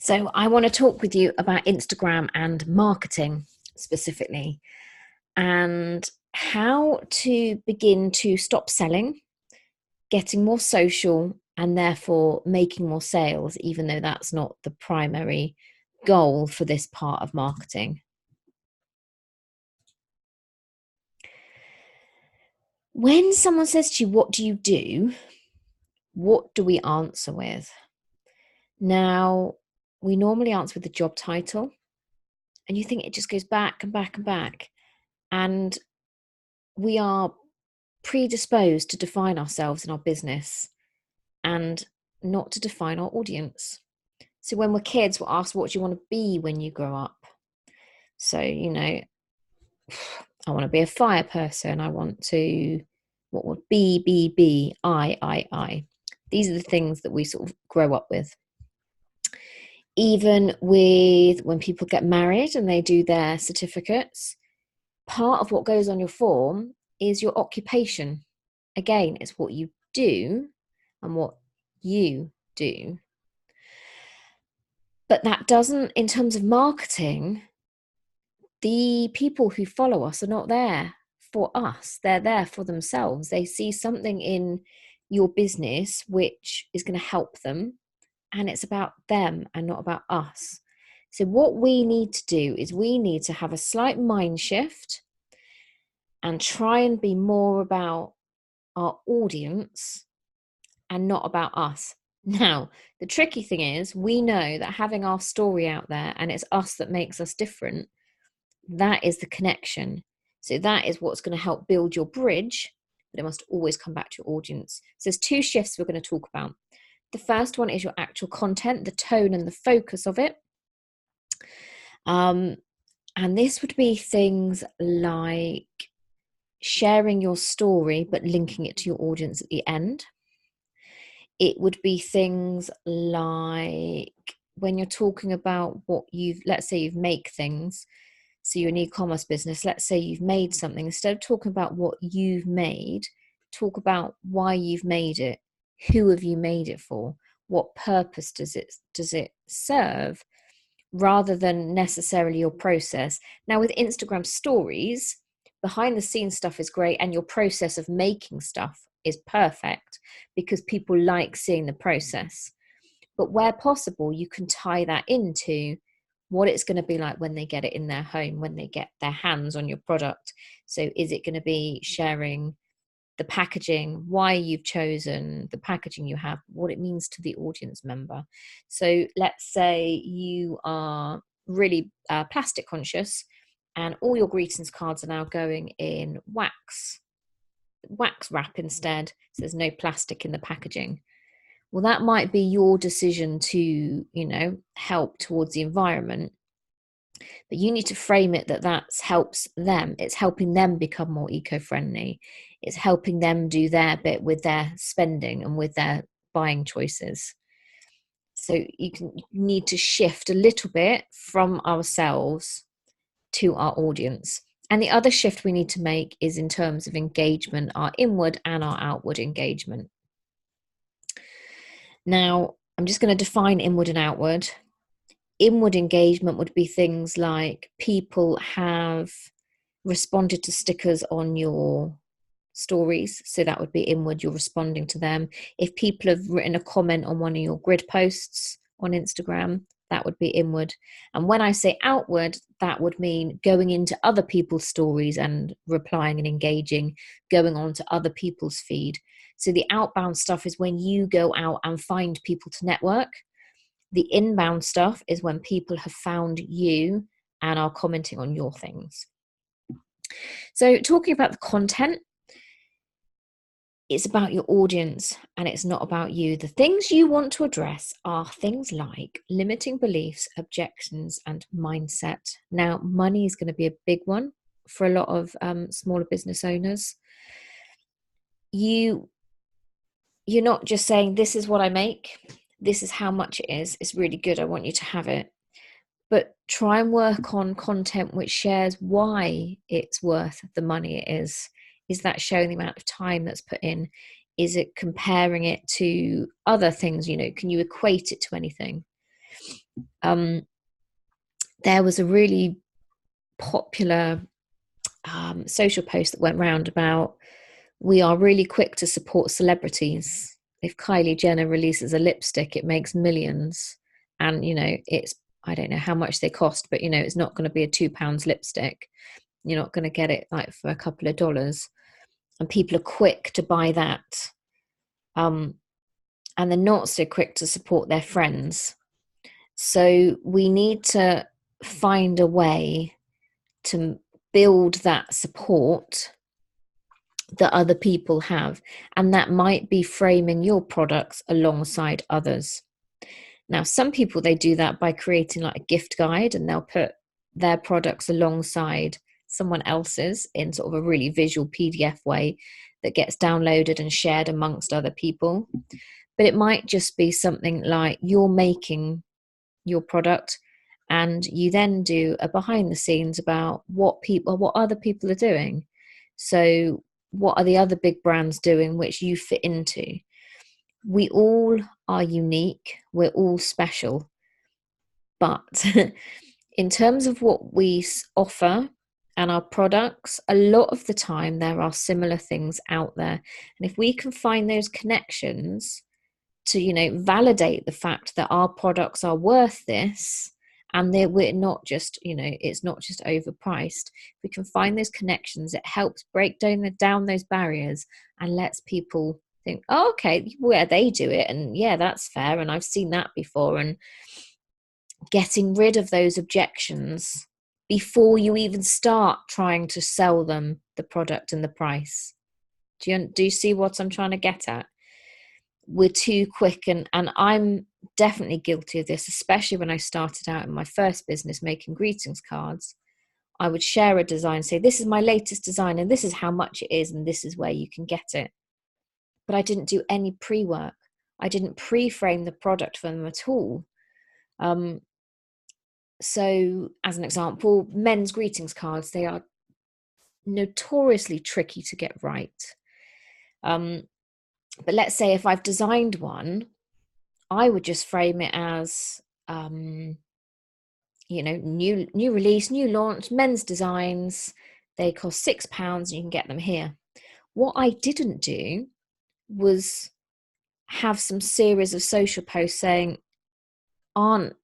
So, I want to talk with you about Instagram and marketing specifically, and how to begin to stop selling, getting more social, and therefore making more sales, even though that's not the primary goal for this part of marketing. When someone says to you, "What do you do?" what do we answer with? Now, we normally answer with the job title, and you think it just goes back and back and back. And we are predisposed to define ourselves in our business and not to define our audience. So when we're kids, we're asked, what do you want to be when you grow up? So, I want to be a fire person. I want to, what would be, I. These are the things that we sort of grow up with. Even with when people get married and they do their certificates, part of what goes on your form is your occupation. Again, it's what you do and what you do. But that doesn't, in terms of marketing, the people who follow us are not there for us. They're there for themselves. They see something in your business which is going to help them, and it's about them and not about us. So what we need to do is we need to have a slight mind shift and try and be more about our audience and not about us. Now, the tricky thing is we know that having our story out there and it's us that makes us different, that is the connection. So that is what's going to help build your bridge, but it must always come back to your audience. So there's two shifts we're going to talk about. The first one is your actual content, the tone and the focus of it. And this would be things like sharing your story, but linking it to your audience at the end. It would be things like when you're talking about what let's say you've made things. So you're an e-commerce business. Let's say you've made something. Instead of talking about what you've made, talk about why you've made it. Who have you made it for? What purpose does it serve? Rather than necessarily your process. Now with Instagram stories, behind the scenes stuff is great, and your process of making stuff is perfect because people like seeing the process. But where possible, you can tie that into what it's going to be like when they get it in their home, when they get their hands on your product. So is it going to be sharing the packaging, why you've chosen the packaging you have, what it means to the audience member? So let's say you are really plastic conscious and all your greetings cards are now going in wax wrap instead, so there's no plastic in the packaging. Well, that might be your decision to, help towards the environment, but you need to frame it that helps them. It's helping them become more eco-friendly. It's helping them do their bit with their spending and with their buying choices. So you need to shift a little bit from ourselves to our audience. And the other shift we need to make is in terms of engagement, our inward and our outward engagement. Now, I'm just going to define inward and outward. Inward engagement would be things like people have responded to stickers on your stories. So that would be inward, you're responding to them. If people have written a comment on one of your grid posts on Instagram, that would be inward. And when I say outward, that would mean going into other people's stories and replying and engaging, going on to other people's feed. So the outbound stuff is when you go out and find people to network. The inbound stuff is when people have found you and are commenting on your things. So talking about the content, it's about your audience and it's not about you. The things you want to address are things like limiting beliefs, objections, and mindset. Now, money is going to be a big one for a lot of smaller business owners. You're not just saying, this is what I make, this is how much it is, it's really good, I want you to have it. But try and work on content which shares why it's worth the money it is. Is that showing the amount of time that's put in? Is it comparing it to other things? Can you equate it to anything? There was a really popular social post that went round about, we are really quick to support celebrities. If Kylie Jenner releases a lipstick, it makes millions. And, it's, I don't know how much they cost, but, it's not going to be a £2 lipstick. You're not going to get it like for a couple of dollars. And people are quick to buy that. And they're not so quick to support their friends. So we need to find a way to build that support that other people have. And that might be framing your products alongside others. Now, some people, they do that by creating like a gift guide, and they'll put their products alongside someone else's in sort of a really visual PDF way that gets downloaded and shared amongst other people. But it might just be something like you're making your product and you then do a behind the scenes about what other people are doing. So what are the other big brands doing which you fit into? We all are unique, we're all special, but in terms of what we offer and our products, a lot of the time there are similar things out there. And if we can find those connections to, validate the fact that our products are worth this, and we're not just, it's not just overpriced. We can find those connections. It helps break down those barriers and lets people think, oh, okay, well, they do it, and yeah, that's fair, and I've seen that before. And getting rid of those objections before you even start trying to sell them the product and the price. Do you see what I'm trying to get at? We're too quick, and I'm definitely guilty of this, especially when I started out in my first business making greetings cards. I would share a design, say, this is my latest design and this is how much it is and this is where you can get it. But I didn't do any pre-work. I didn't pre-frame the product for them at all. So as an example, men's greetings cards, they are notoriously tricky to get right. But let's say if I've designed one, I would just frame it as, new release, new launch, men's designs. They cost £6 and you can get them here. What I didn't do was have some series of social posts saying, aren't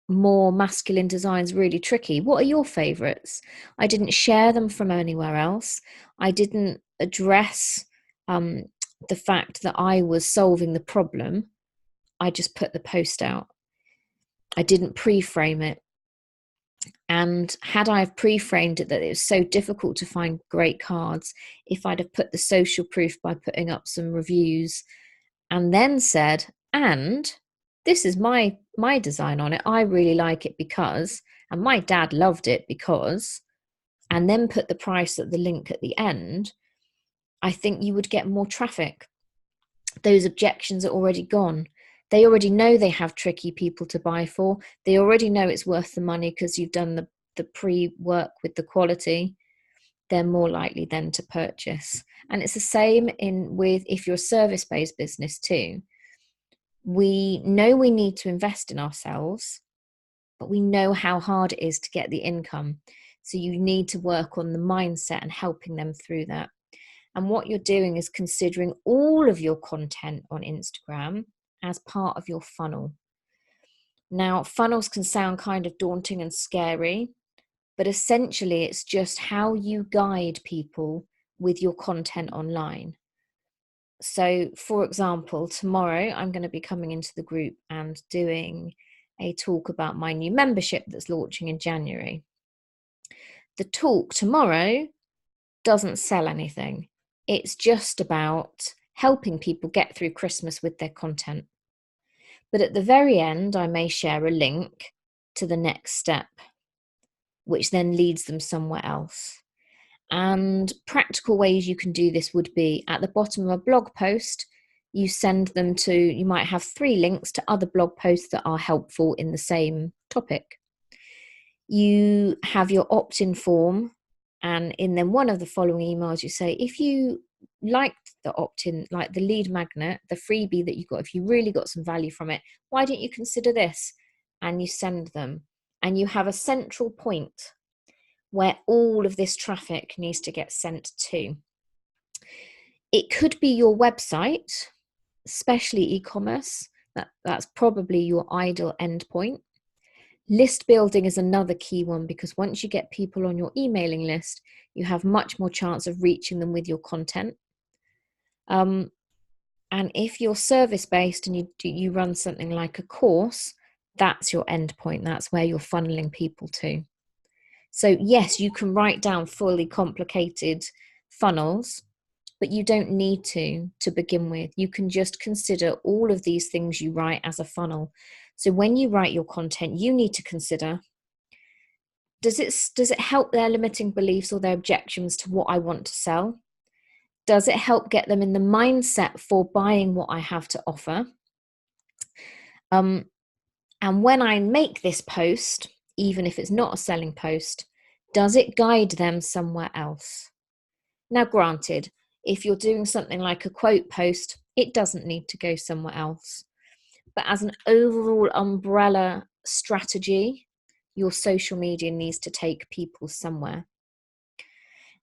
more masculine designs really tricky? What are your favorites? I didn't share them from anywhere else. I didn't address the fact that I was solving the problem. I just put the post out. I didn't pre-frame it. And had I have pre-framed it that it was so difficult to find great cards, if I'd have put the social proof by putting up some reviews and then said, and this is my design on it, I really like it because, and my dad loved it because, and then put the price at the link at the end, I think you would get more traffic. Those objections are already gone. They already know they have tricky people to buy for. They already know it's worth the money because you've done the pre-work with the quality. They're more likely then to purchase. And it's the same with if you're a service-based business too. We know we need to invest in ourselves, but we know how hard it is to get the income. So you need to work on the mindset and helping them through that. And what you're doing is considering all of your content on Instagram as part of your funnel. Now, funnels can sound kind of daunting and scary, but essentially it's just how you guide people with your content online. So, for example, tomorrow I'm going to be coming into the group and doing a talk about my new membership that's launching in January. The talk tomorrow doesn't sell anything. It's just about helping people get through Christmas with their content. But at the very end, I may share a link to the next step, which then leads them somewhere else. And practical ways you can do this would be at the bottom of a blog post, you might have 3 links to other blog posts that are helpful in the same topic. You have your opt-in form, and in then one of the following emails you say, if you liked the opt-in, like the lead magnet, the freebie that you got, if you really got some value from it, why don't you consider this? and you send them, and you have a central point where all of this traffic needs to get sent to. It could be your website, especially e-commerce. That's probably your ideal endpoint. List building is another key one, because once you get people on your emailing list, you have much more chance of reaching them with your content. And if you're service-based and you run something like a course, that's your endpoint. That's where you're funneling people to. So yes, you can write down fully complicated funnels, but you don't need to begin with. You can just consider all of these things you write as a funnel. So when you write your content, you need to consider, does it help their limiting beliefs or their objections to what I want to sell? Does it help get them in the mindset for buying what I have to offer? And when I make this post, even if it's not a selling post, does it guide them somewhere else? Now, granted, if you're doing something like a quote post, it doesn't need to go somewhere else. But as an overall umbrella strategy, your social media needs to take people somewhere.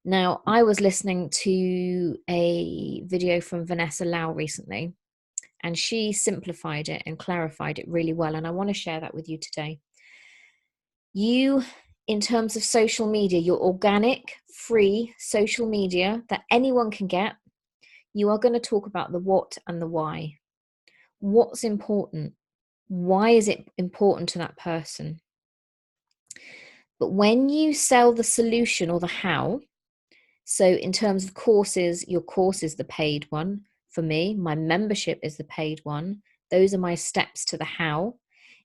Now, I was listening to a video from Vanessa Lau recently, and she simplified it and clarified it really well. And I want to share that with you today. You, in terms of social media, your organic, free social media that anyone can get, you are going to talk about the what and the why. What's important? Why is it important to that person? But when you sell the solution or the how, so in terms of courses, your course is the paid one. For me, my membership is the paid one. Those are my steps to the how.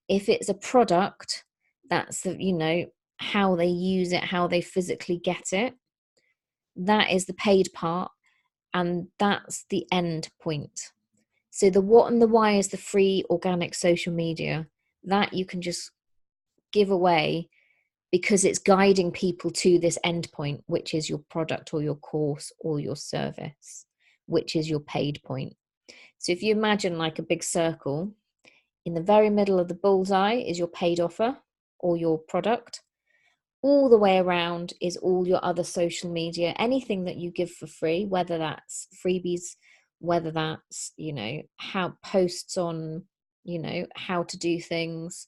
If it's a product, that's the, how they use it, how they physically get it. That is the paid part, and that's the end point. So the what and the why is the free organic social media that you can just give away, because it's guiding people to this end point, which is your product or your course or your service, which is your paid point. So if you imagine like a big circle, in the very middle of the bullseye is your paid offer or your product. All the way around is all your other social media, anything that you give for free, whether that's freebies, whether that's, how posts on, how to do things,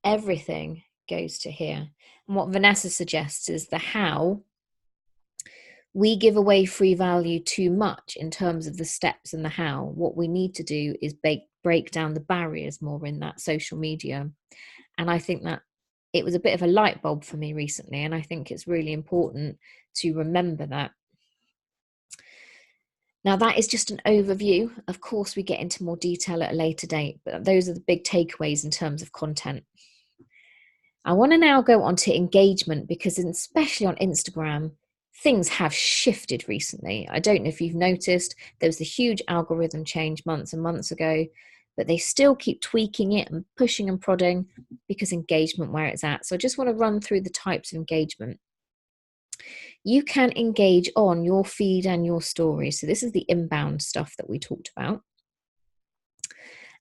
everything goes to here. And what Vanessa suggests is the how. We give away free value too much in terms of the steps and the how. What we need to do is break down the barriers more in that social media. And I think that it was a bit of a light bulb for me recently, and I think it's really important to remember that. Now, that is just an overview. Of course, we get into more detail at a later date, but those are the big takeaways in terms of content. I want to now go on to engagement, because especially on Instagram, things have shifted recently. I don't know if you've noticed, there was a huge algorithm change months and months ago, but they still keep tweaking it and pushing and prodding because engagement where it's at. So I just want to run through the types of engagement. You can engage on your feed and your stories. So this is the inbound stuff that we talked about.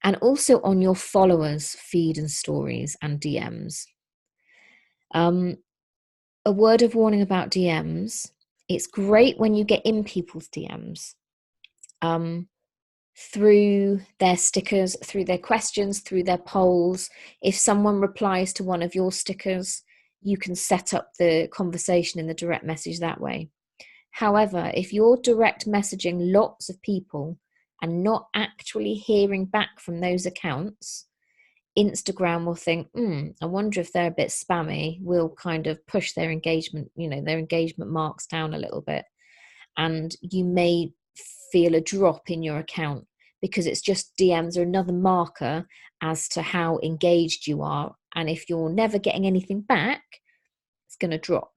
And also on your followers' feed and stories and DMs. A word of warning about DMs. It's great when you get in people's DMs. Through their stickers, through their questions, through their polls. If someone replies to one of your stickers, you can set up the conversation in the direct message that way. However, if you're direct messaging lots of people and not actually hearing back from those accounts, Instagram will think, I wonder if they're a bit spammy. We'll kind of push their engagement, their engagement marks down a little bit. And you may feel a drop in your account, because it's just DMs are another marker as to how engaged you are. And if you're never getting anything back, it's going to drop.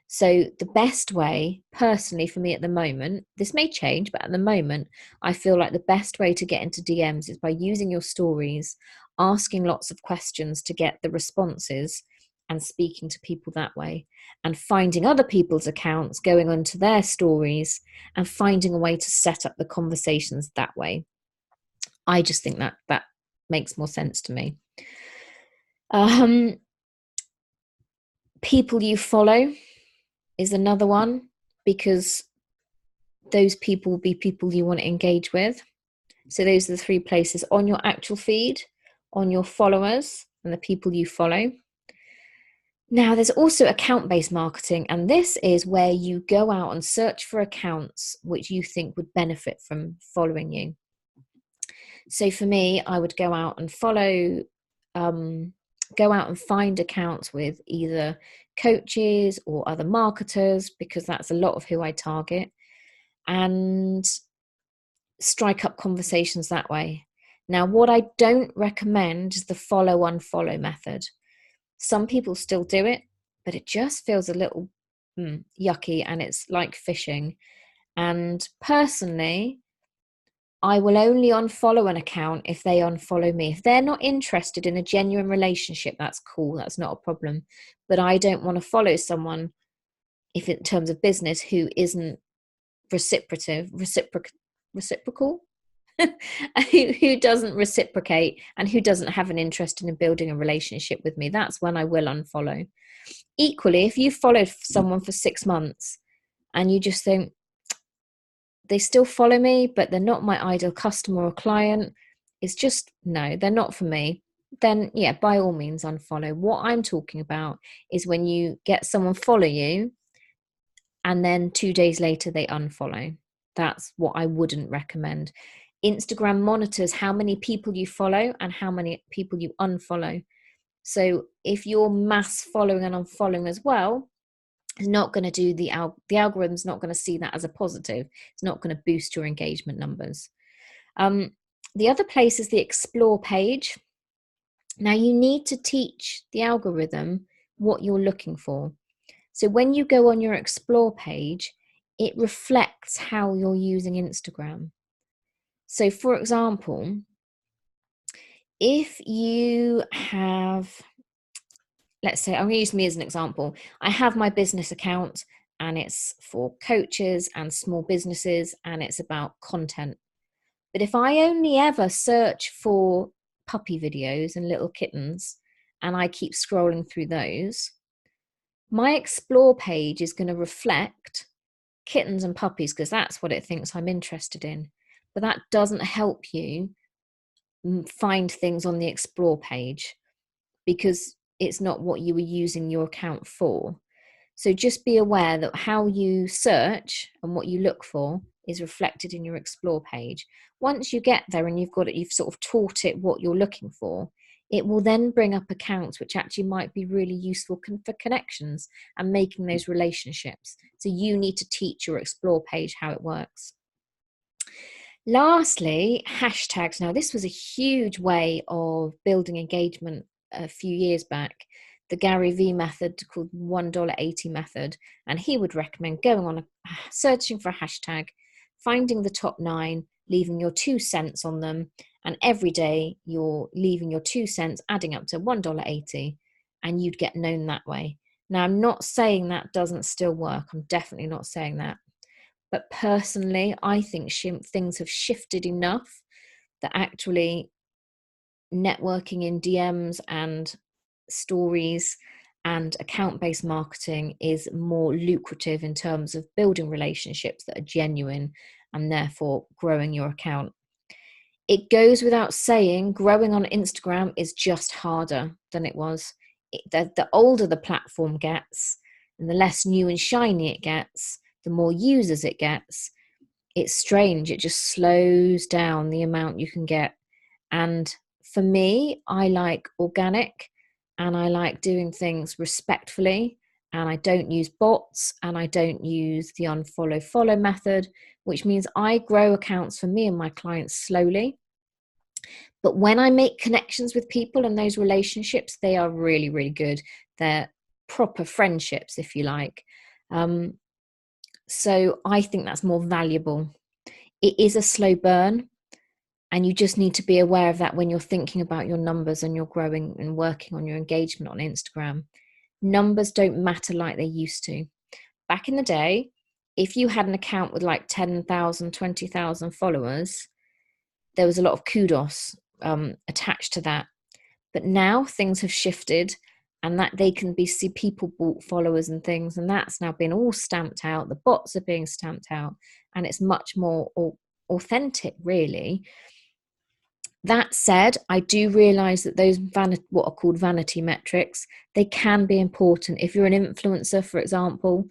So the best way, personally for me at the moment, this may change, but at the moment, I feel like the best way to get into DMs is by using your stories, asking lots of questions to get the responses and speaking to people that way, and finding other people's accounts, going onto their stories and finding a way to set up the conversations that way. I just think that makes more sense to me. People you follow is another one, because those people will be people you want to engage with. So those are the three places: on your actual feed, on your followers, and the people you follow. Now, there's also account-based marketing, and this is where you go out and search for accounts which you think would benefit from following you. So for me, I would go out and find accounts with either coaches or other marketers, because that's a lot of who I target, and strike up conversations that way. Now, what I don't recommend is the follow unfollow method. Some people still do it, but it just feels a little yucky, and it's like fishing. And personally, I will only unfollow an account if they unfollow me. If they're not interested in a genuine relationship, that's cool, that's not a problem. But I don't want to follow someone, if in terms of business, who isn't reciprocal, who doesn't reciprocate, and who doesn't have an interest in building a relationship with me. That's when I will unfollow. Equally, if you followed someone for 6 months and you just think, they still follow me, but they're not my ideal customer or client, it's just, no, they're not for me, then yeah, by all means unfollow. What I'm talking about is when you get someone follow you and then 2 days later they unfollow. That's what I wouldn't recommend. Instagram monitors how many people you follow and how many people you unfollow. So if you're mass following and unfollowing as well, it's not going to do the algorithm's not going to see that as a positive. It's not going to boost your engagement numbers. The other place is the explore page. Now you need to teach the algorithm what you're looking for. So when you go on your explore page, it reflects how you're using Instagram. So for example, if you have, let's say, I'm going to use me as an example. I have my business account and it's for coaches and small businesses and it's about content. But if I only ever search for puppy videos and little kittens and I keep scrolling through those, my explore page is going to reflect kittens and puppies because that's what it thinks I'm interested in. But that doesn't help you find things on the explore page, because it's not what you were using your account for. So just be aware that how you search and what you look for is reflected in your explore page. Once you get there and you've sort of taught it what you're looking for, it will then bring up accounts which actually might be really useful for connections and making those relationships. So you need to teach your explore page how it works. Lastly, hashtags. Now, this was a huge way of building engagement a few years back. The Gary Vee method, called $1.80 method, and he would recommend going on searching for a hashtag, finding the top 9, leaving your 2 cents on them, and every day you're leaving your 2 cents, adding up to $1.80, and you'd get known that way. Now, I'm not saying that doesn't still work. I'm definitely not saying that. But personally, I think things have shifted enough that actually networking in DMs and stories and account-based marketing is more lucrative in terms of building relationships that are genuine and therefore growing your account. It goes without saying, growing on Instagram is just harder than it was. The older the platform gets and the less new and shiny it gets, the more users it gets, it's strange. It just slows down the amount you can get. And for me, I like organic and I like doing things respectfully, and I don't use bots and I don't use the unfollow follow method, which means I grow accounts for me and my clients slowly. But when I make connections with people and those relationships, they are really, really good. They're proper friendships, if you like. So I think that's more valuable. It is a slow burn, and you just need to be aware of that when you're thinking about your numbers and you're growing and working on your engagement on Instagram. Numbers don't matter like they used to. Back in the day, if you had an account with like 10,000, 20,000 followers, there was a lot of kudos attached to that. But now things have shifted, and that they can be see people bought followers and things, and that's now been all stamped out. The bots are being stamped out, and it's much more authentic, really. That said, I do realize that those what are called vanity metrics, they can be important. If you're an influencer, for example,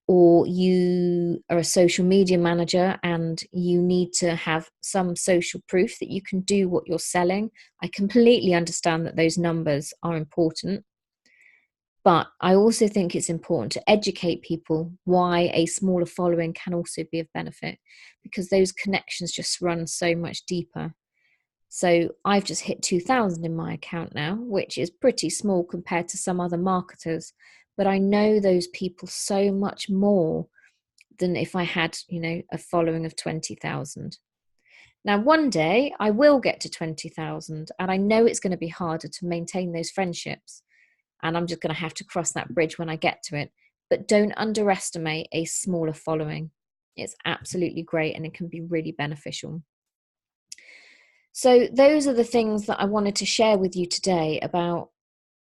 or you are a social media manager and you need to have some social proof that you can do what you're selling, I completely understand that those numbers are important. But I also think it's important to educate people why a smaller following can also be of benefit, because those connections just run so much deeper. So I've just hit 2,000 in my account now, which is pretty small compared to some other marketers. But I know those people so much more than if I had, a following of 20,000. Now, one day I will get to 20,000, and I know it's going to be harder to maintain those friendships. And I'm just going to have to cross that bridge when I get to it. But don't underestimate a smaller following. It's absolutely great, and it can be really beneficial. So those are the things that I wanted to share with you today about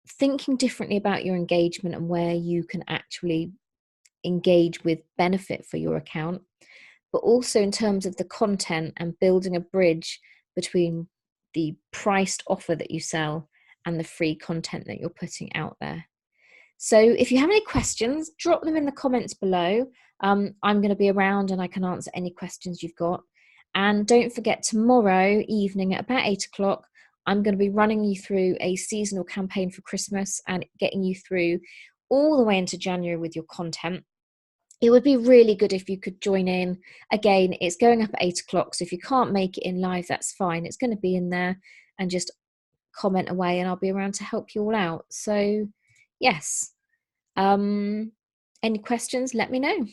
thinking differently about your engagement and where you can actually engage with benefit for your account, but also in terms of the content and building a bridge between the priced offer that you sell and the free content that you're putting out there. So if you have any questions, drop them in the comments below. I'm going to be around and I can answer any questions you've got. And don't forget, tomorrow evening at about 8 o'clock, I'm going to be running you through a seasonal campaign for Christmas and getting you through all the way into January with your content. It would be really good if you could join in. Again, it's going up at 8 o'clock, so if you can't make it in live, that's fine. It's going to be in there, and just comment away and I'll be around to help you all out. So yes, any questions, let me know.